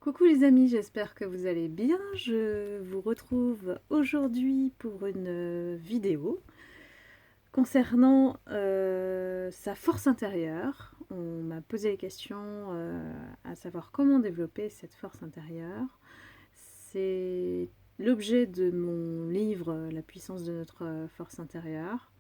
Coucou les amis, j'espère que vous allez bien. Je vous retrouve aujourd'hui pour une vidéo concernant sa force intérieure. On m'a posé les questions à savoir comment développer cette force intérieure. C'est l'objet de mon livre La puissance de notre force intérieure.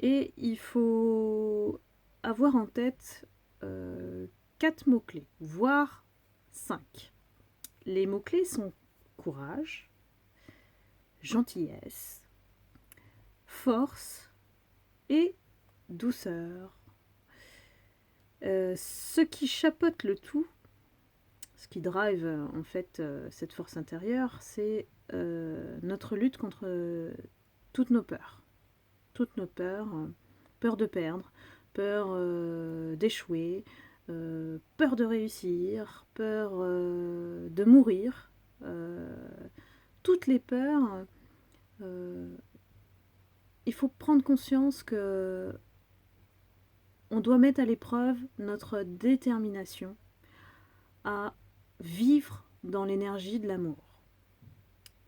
Et il faut avoir en tête 4 mots-clés, voire 5. Les mots-clés sont courage, gentillesse, force et douceur. Ce qui chapeaute le tout, ce qui drive en fait cette force intérieure, c'est notre lutte contre toutes nos peurs. Toutes nos peurs, peur de perdre, peur d'échouer, peur de réussir, peur de mourir. Toutes les peurs, il faut prendre conscience que on doit mettre à l'épreuve notre détermination à vivre dans l'énergie de l'amour.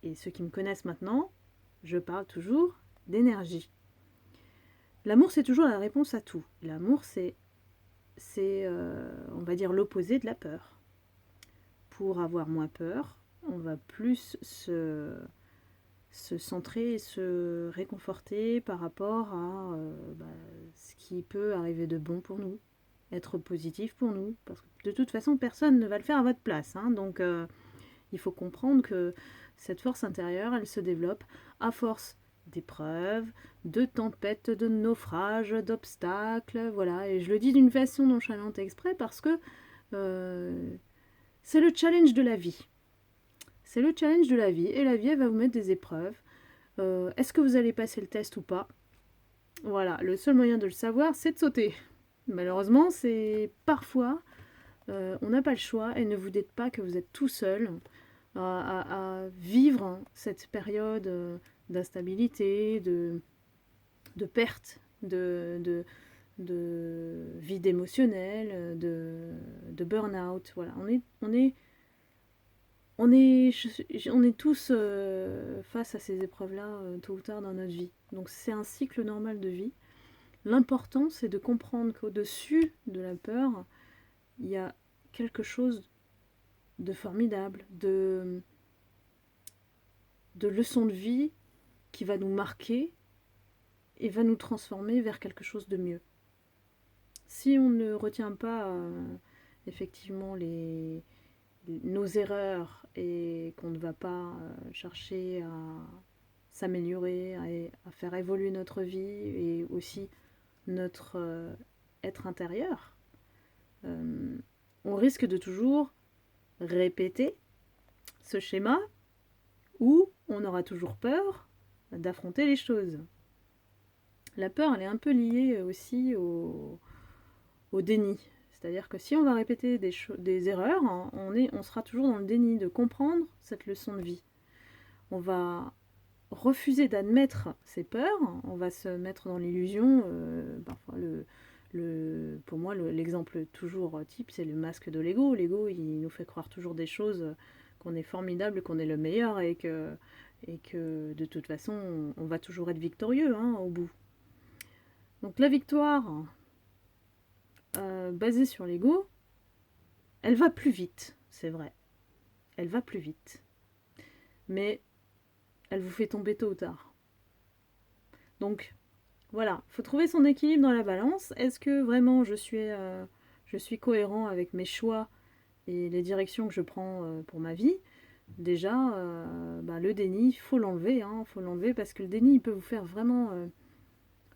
Et ceux qui me connaissent maintenant, je parle toujours d'énergie. L'amour, c'est toujours la réponse à tout. L'amour, on va dire, l'opposé de la peur. Pour avoir moins peur, on va plus se centrer et se réconforter par rapport à ce qui peut arriver de bon pour nous, être positif pour nous, parce que de toute façon personne ne va le faire à votre place, hein, donc il faut comprendre que cette force intérieure, elle se développe à force d'épreuves, de tempêtes, de naufrages, d'obstacles, voilà, et je le dis d'une façon nonchalante exprès parce que c'est le challenge de la vie. C'est le challenge de la vie, et la vie, elle va vous mettre des épreuves. Est-ce que vous allez passer le test ou pas? Voilà, le seul moyen de le savoir, c'est de sauter. Malheureusement, c'est parfois, on n'a pas le choix, et ne vous dites pas que vous êtes tout seul à vivre cette période d'instabilité, de perte, de vide émotionnel, de burn-out. Voilà, on est tous face à ces épreuves-là tôt ou tard dans notre vie. Donc c'est un cycle normal de vie. L'important, c'est de comprendre qu'au-dessus de la peur, il y a quelque chose de formidable, de leçon de vie qui va nous marquer et va nous transformer vers quelque chose de mieux. Si on ne retient pas effectivement nos erreurs et qu'on ne va pas chercher à s'améliorer, à faire évoluer notre vie et aussi notre être intérieur, on risque de toujours répéter ce schéma où on aura toujours peur d'affronter les choses. La peur, elle est un peu liée aussi au déni. C'est-à-dire que si on va répéter des erreurs, hein, on sera toujours dans le déni de comprendre cette leçon de vie. On va refuser d'admettre ses peurs, on va se mettre dans l'illusion. Parfois, pour moi, l'exemple toujours type, c'est le masque de l'ego. L'ego, il nous fait croire toujours des choses, qu'on est formidable, qu'on est le meilleur et que de toute façon, on va toujours être victorieux hein, au bout. Donc la victoire basée sur l'ego, elle va plus vite, c'est vrai. Elle va plus vite. Mais elle vous fait tomber tôt ou tard. Donc voilà, il faut trouver son équilibre dans la balance. Est-ce que vraiment je suis cohérent avec mes choix et les directions que je prends pour ma vie? Déjà, le déni, il faut l'enlever. Hein, faut l'enlever parce que le déni, il peut vous faire vraiment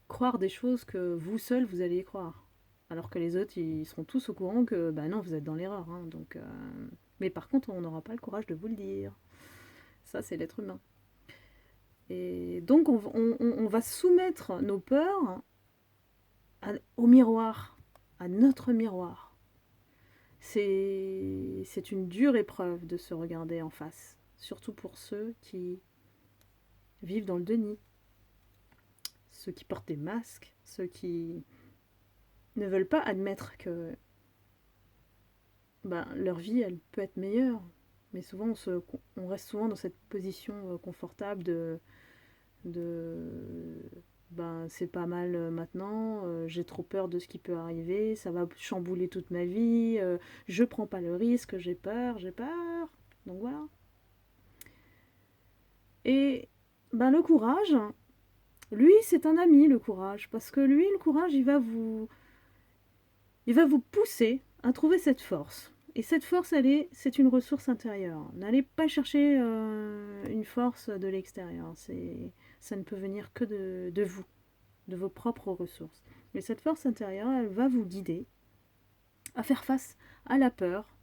croire des choses que vous seul, vous allez y croire. Alors que les autres, ils seront tous au courant que, non, vous êtes dans l'erreur. Hein, donc, mais par contre, on n'aura pas le courage de vous le dire. Ça, c'est l'être humain. Et donc, on va soumettre nos peurs au miroir, à notre miroir. C'est une dure épreuve de se regarder en face, surtout pour ceux qui vivent dans le déni, ceux qui portent des masques, ceux qui ne veulent pas admettre que leur vie, elle peut être meilleure. Mais souvent, on reste souvent dans cette position confortable de c'est pas mal maintenant, j'ai trop peur de ce qui peut arriver, ça va chambouler toute ma vie, je prends pas le risque, j'ai peur. Donc voilà. Et le courage, lui, c'est un ami, le courage, parce que lui, le courage, il va vous pousser à trouver cette force. Et cette force, c'est une ressource intérieure. N'allez pas chercher une force de l'extérieur. Ça ne peut venir que de vous, de vos propres ressources. Et cette force intérieure, elle va vous guider à faire face à la peur,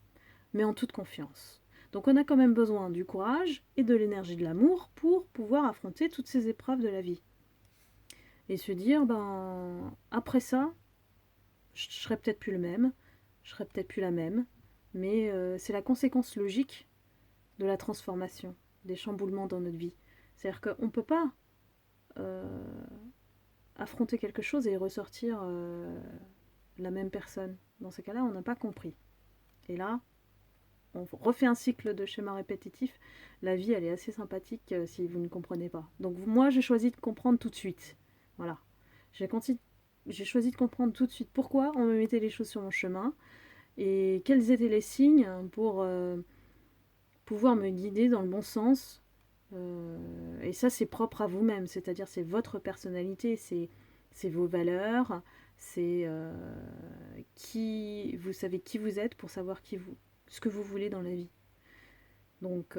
mais en toute confiance. Donc on a quand même besoin du courage et de l'énergie de l'amour pour pouvoir affronter toutes ces épreuves de la vie. Et se dire, après ça, je serai peut-être plus le même, je serai peut-être plus la même, mais c'est la conséquence logique de la transformation, des chamboulements dans notre vie. C'est-à-dire qu'on ne peut pas affronter quelque chose et ressortir la même personne. Dans ces cas-là, on n'a pas compris. Et là, on refait un cycle de schéma répétitif. La vie, elle est assez sympathique si vous ne comprenez pas. Donc moi, j'ai choisi de comprendre tout de suite. Voilà. J'ai choisi de comprendre tout de suite pourquoi on me mettait les choses sur mon chemin et quels étaient les signes pour pouvoir me guider dans le bon sens. Et ça, c'est propre à vous-même, c'est-à-dire c'est votre personnalité, c'est vos valeurs, c'est vous savez qui vous êtes pour savoir ce que vous voulez dans la vie. Donc,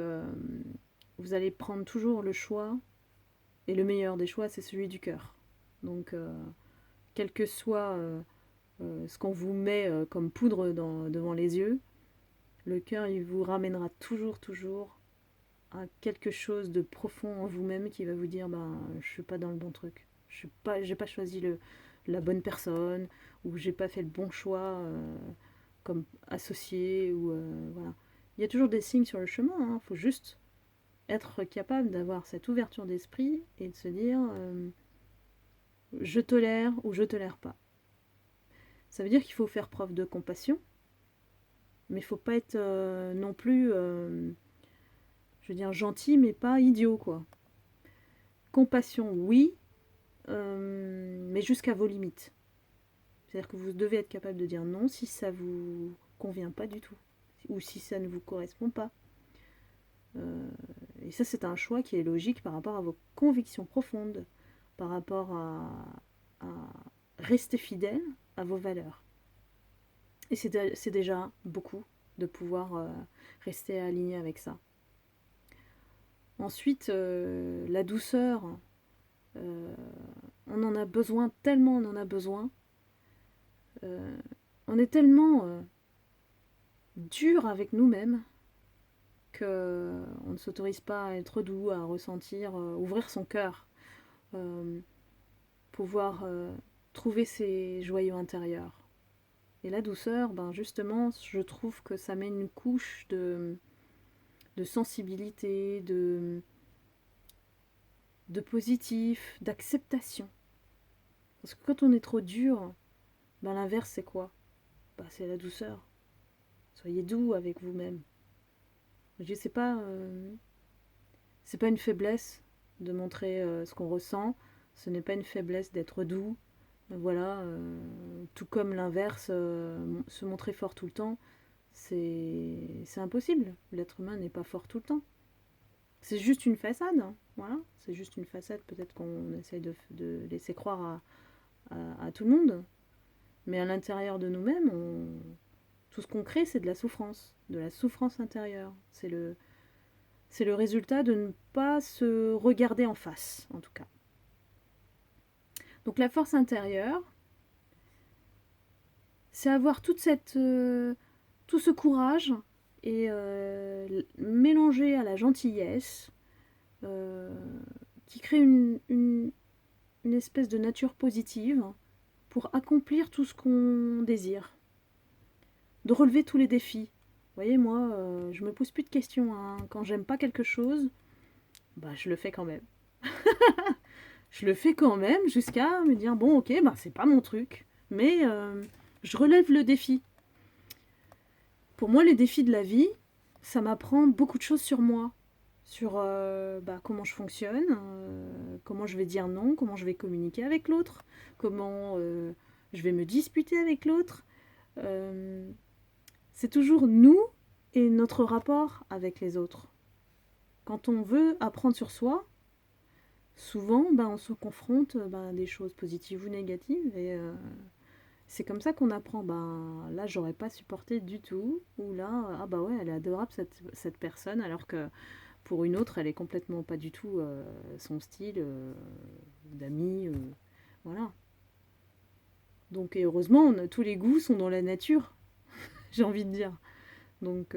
vous allez prendre toujours le choix, et le meilleur des choix, c'est celui du cœur. Donc, quel que soit ce qu'on vous met comme poudre devant les yeux, le cœur, il vous ramènera toujours à quelque chose de profond en vous-même qui va vous dire je suis pas dans le bon truc, j'ai pas choisi la bonne personne, ou j'ai pas fait le bon choix comme associé, ou voilà. Il y a toujours des signes sur le chemin, hein. Faut juste être capable d'avoir cette ouverture d'esprit et de se dire je tolère ou je tolère pas. Ça veut dire qu'il faut faire preuve de compassion, mais il faut pas être non plus je veux dire gentil mais pas idiot, quoi. Compassion, oui, mais jusqu'à vos limites. C'est-à-dire que vous devez être capable de dire non si ça vous convient pas du tout, ou si ça ne vous correspond pas. Et ça, c'est un choix qui est logique par rapport à vos convictions profondes, par rapport à rester fidèle à vos valeurs. Et c'est déjà beaucoup de pouvoir rester aligné avec ça. Ensuite, la douceur, on en a besoin, tellement on en a besoin. On est tellement dur avec nous-mêmes qu'on ne s'autorise pas à être doux, à ressentir, ouvrir son cœur, pouvoir trouver ses joyaux intérieurs. Et la douceur, justement, je trouve que ça met une couche de sensibilité, de positif, d'acceptation. Parce que quand on est trop dur, l'inverse c'est quoi ? C'est la douceur. Soyez doux avec vous-même. Je dis, c'est pas une faiblesse de montrer ce qu'on ressent. Ce n'est pas une faiblesse d'être doux. Voilà, tout comme l'inverse, se montrer fort tout le temps, c'est impossible. L'être humain n'est pas fort tout le temps. C'est juste une façade, hein. Voilà, c'est juste une façade, peut-être qu'on essaye de laisser croire à tout le monde. Mais à l'intérieur de nous-mêmes, tout ce qu'on crée, c'est de la souffrance intérieure. C'est le résultat de ne pas se regarder en face, en tout cas. Donc la force intérieure, c'est avoir tout ce courage et mélanger à la gentillesse qui crée une espèce de nature positive pour accomplir tout ce qu'on désire, de relever tous les défis. Vous voyez, moi, je me pose plus de questions, hein. Quand j'aime pas quelque chose, je le fais quand même. Je le fais quand même jusqu'à me dire, bon, ok, c'est pas mon truc, mais je relève le défi. Pour moi, les défis de la vie, ça m'apprend beaucoup de choses sur moi, sur comment je fonctionne, comment je vais dire non, comment je vais communiquer avec l'autre, comment je vais me disputer avec l'autre. Euh, c'est toujours nous et notre rapport avec les autres. Quand on veut apprendre sur soi, souvent on se confronte à des choses positives ou négatives et c'est comme ça qu'on apprend. Là, j'aurais pas supporté du tout. Ou là, ah bah ouais, elle est adorable cette personne, alors que pour une autre, elle est complètement pas du tout son style d'amis. Voilà. Donc, et heureusement, tous les goûts sont dans la nature, j'ai envie de dire. Donc,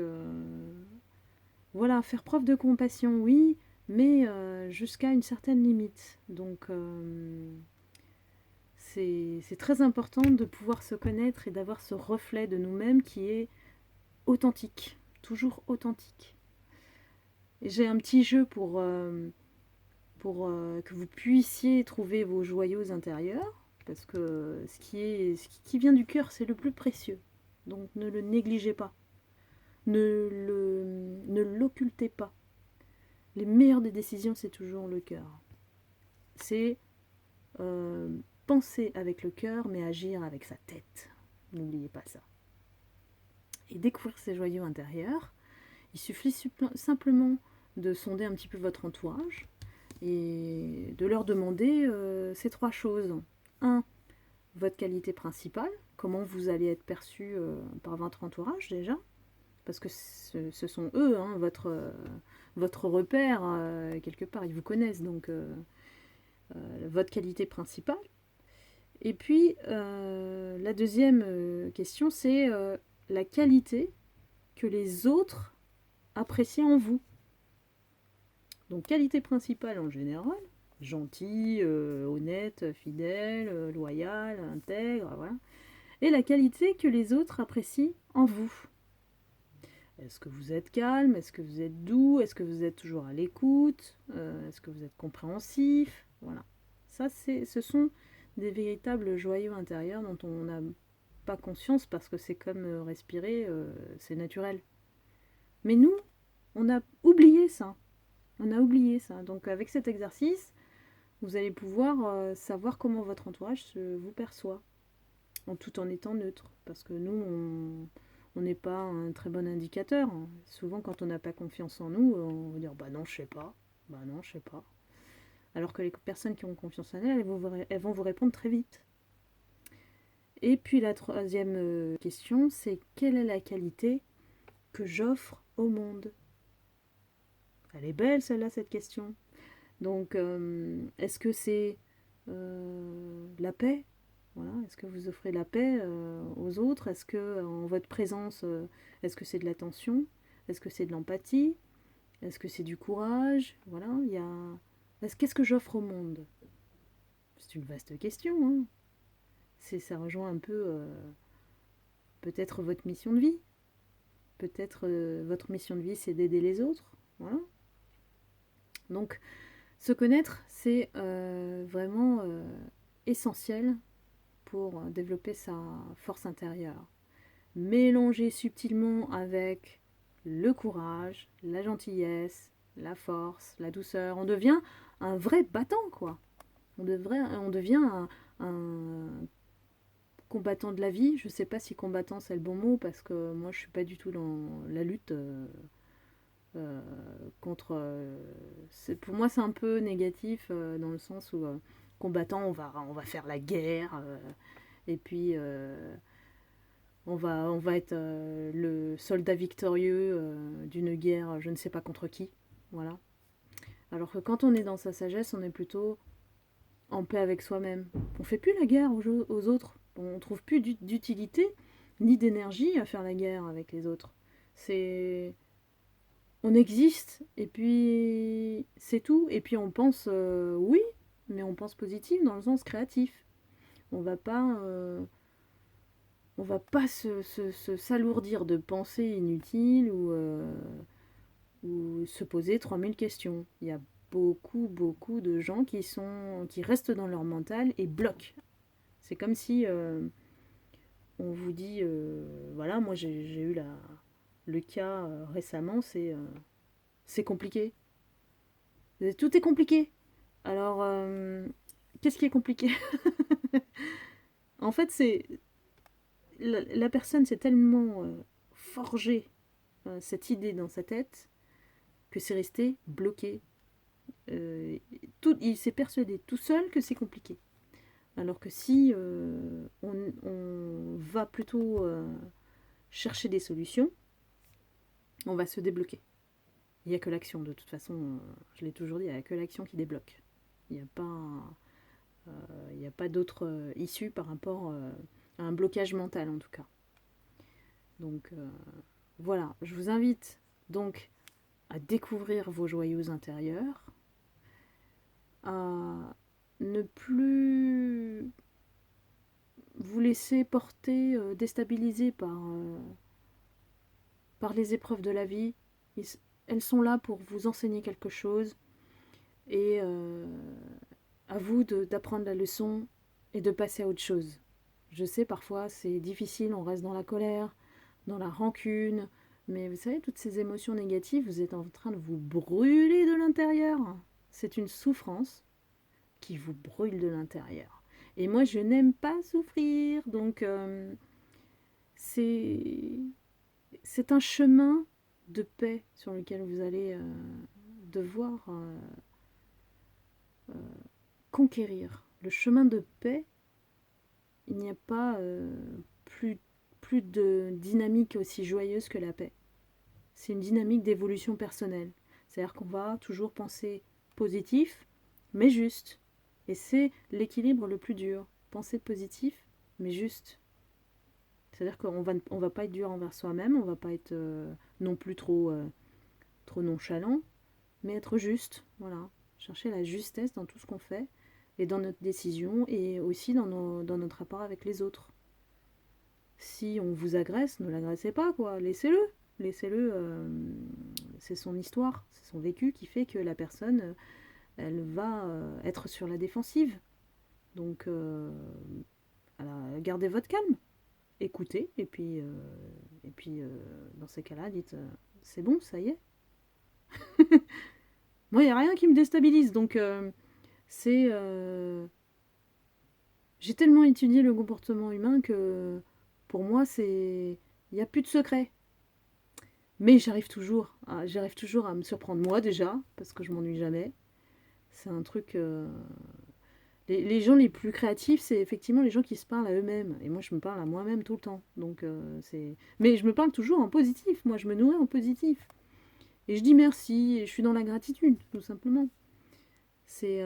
voilà, faire preuve de compassion, oui, mais jusqu'à une certaine limite. Donc, c'est très important de pouvoir se connaître et d'avoir ce reflet de nous-mêmes qui est authentique, toujours authentique. Et j'ai un petit jeu pour que vous puissiez trouver vos joyaux intérieurs, parce que ce qui vient du cœur, c'est le plus précieux. Donc ne le négligez pas, ne l'occultez pas. Les meilleures des décisions, c'est toujours le cœur. C'est penser avec le cœur, mais agir avec sa tête. N'oubliez pas ça. Et découvrir ces joyaux intérieurs, il suffit simplement de sonder un petit peu votre entourage et de leur demander ces trois choses. 1. Votre qualité principale, comment vous allez être perçu par votre entourage déjà, parce que ce sont eux, hein, votre repère, quelque part, ils vous connaissent, donc votre qualité principale. Et puis, la deuxième question, c'est la qualité que les autres apprécient en vous. Donc, qualité principale en général, gentil, honnête, fidèle, loyal, intègre, voilà. Et la qualité que les autres apprécient en vous. Est-ce que vous êtes calme? Est-ce que vous êtes doux? Est-ce que vous êtes toujours à l'écoute? Est-ce que vous êtes compréhensif? Voilà. Ça, ce sont des véritables joyaux intérieurs dont on n'a pas conscience parce que c'est comme respirer, c'est naturel. Mais nous, on a oublié ça. On a oublié ça. Donc avec cet exercice, vous allez pouvoir savoir comment votre entourage vous perçoit, tout en étant neutre. Parce que nous, on n'est pas un très bon indicateur. Souvent, quand on n'a pas confiance en nous, on va dire bah non, je sais pas. Bah non, je sais pas. Alors que les personnes qui ont confiance en elles, elles vont vous répondre très vite. Et puis la troisième question, c'est quelle est la qualité que j'offre au monde? Elle est belle celle-là, cette question. Donc, est-ce que c'est la paix? Voilà. Est-ce que vous offrez la paix aux autres? Est-ce que en votre présence, est-ce que c'est de l'attention? Est-ce que c'est de l'empathie? Est-ce que c'est du courage? Voilà, il y a. Qu'est-ce que j'offre au monde? C'est une vaste question. Hein. Ça rejoint un peu peut-être votre mission de vie. Peut-être votre mission de vie, c'est d'aider les autres. Voilà. Donc, se connaître, c'est vraiment essentiel pour développer sa force intérieure. Mélanger subtilement avec le courage, la gentillesse, la force, la douceur. On devient un vrai battant, quoi. On devient un combattant de la vie. Je ne sais pas si combattant c'est le bon mot parce que moi je ne suis pas du tout dans la lutte contre. Pour moi c'est un peu négatif dans le sens où combattant on va faire la guerre et puis on va être le soldat victorieux d'une guerre je ne sais pas contre qui. Voilà. Alors que quand on est dans sa sagesse, on est plutôt en paix avec soi-même. On fait plus la guerre aux autres. On trouve plus d'utilité ni d'énergie à faire la guerre avec les autres. C'est on existe et puis c'est tout. Et puis on pense oui, mais on pense positif dans le sens créatif. On va pas s'alourdir de pensées inutiles ou se poser 3000 questions. Il y a beaucoup de gens qui restent dans leur mental et bloquent. C'est comme si on vous dit voilà, moi j'ai eu le cas récemment, c'est compliqué. Tout est compliqué. Alors, qu'est-ce qui est compliqué? En fait, c'est la personne s'est tellement forgé cette idée dans sa tête que c'est resté bloqué. Il s'est persuadé tout seul que c'est compliqué. Alors que si on va plutôt chercher des solutions, on va se débloquer. Il n'y a que l'action, de toute façon, je l'ai toujours dit, il n'y a que l'action qui débloque. Il n'y a pas d'autre issue par rapport à un blocage mental, en tout cas. Donc voilà, je vous invite donc à découvrir vos joyaux intérieurs, à ne plus vous laisser porter, déstabiliser par les épreuves de la vie. Elles sont là pour vous enseigner quelque chose et à vous d'apprendre la leçon et de passer à autre chose. Je sais, parfois c'est difficile, on reste dans la colère, dans la rancune, mais vous savez, toutes ces émotions négatives, vous êtes en train de vous brûler de l'intérieur. C'est une souffrance qui vous brûle de l'intérieur. Et moi, je n'aime pas souffrir, donc c'est un chemin de paix sur lequel vous allez devoir conquérir. Le chemin de paix, il n'y a pas plus de dynamique aussi joyeuse que la paix. C'est une dynamique d'évolution personnelle. C'est-à-dire qu'on va toujours penser positif, mais juste. Et c'est l'équilibre le plus dur. Penser positif, mais juste. C'est-à-dire qu'on va pas être dur envers soi-même, on va pas être non plus trop nonchalant, mais être juste. Voilà. Chercher la justesse dans tout ce qu'on fait, et dans notre décision, et aussi dans notre rapport avec les autres. Si on vous agresse, ne l'agressez pas, quoi. Laissez-le. Laissez-le. C'est son histoire, c'est son vécu qui fait que la personne, elle va être sur la défensive. Donc, gardez votre calme. Écoutez, et puis dans ces cas-là, dites c'est bon, ça y est. Moi, il n'y a rien qui me déstabilise, donc c'est. J'ai tellement étudié le comportement humain que pour moi, il n'y a plus de secret. Mais j'arrive toujours à me surprendre moi déjà, parce que je m'ennuie jamais. C'est un truc. Les gens les plus créatifs, c'est effectivement les gens qui se parlent à eux-mêmes. Et moi, je me parle à moi-même tout le temps. Donc, Mais je me parle toujours en positif. Moi, je me nourris en positif. Et je dis merci, et je suis dans la gratitude, tout simplement. C'est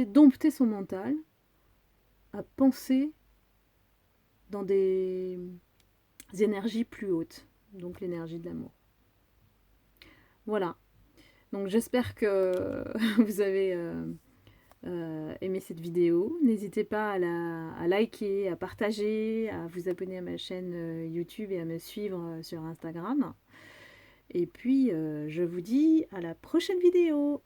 dompter son mental à penser dans des énergies plus hautes. Donc, l'énergie de l'amour. Voilà. Donc, j'espère que vous avez aimé cette vidéo. N'hésitez pas à liker, à partager, à vous abonner à ma chaîne YouTube et à me suivre sur Instagram. Et puis, je vous dis à la prochaine vidéo.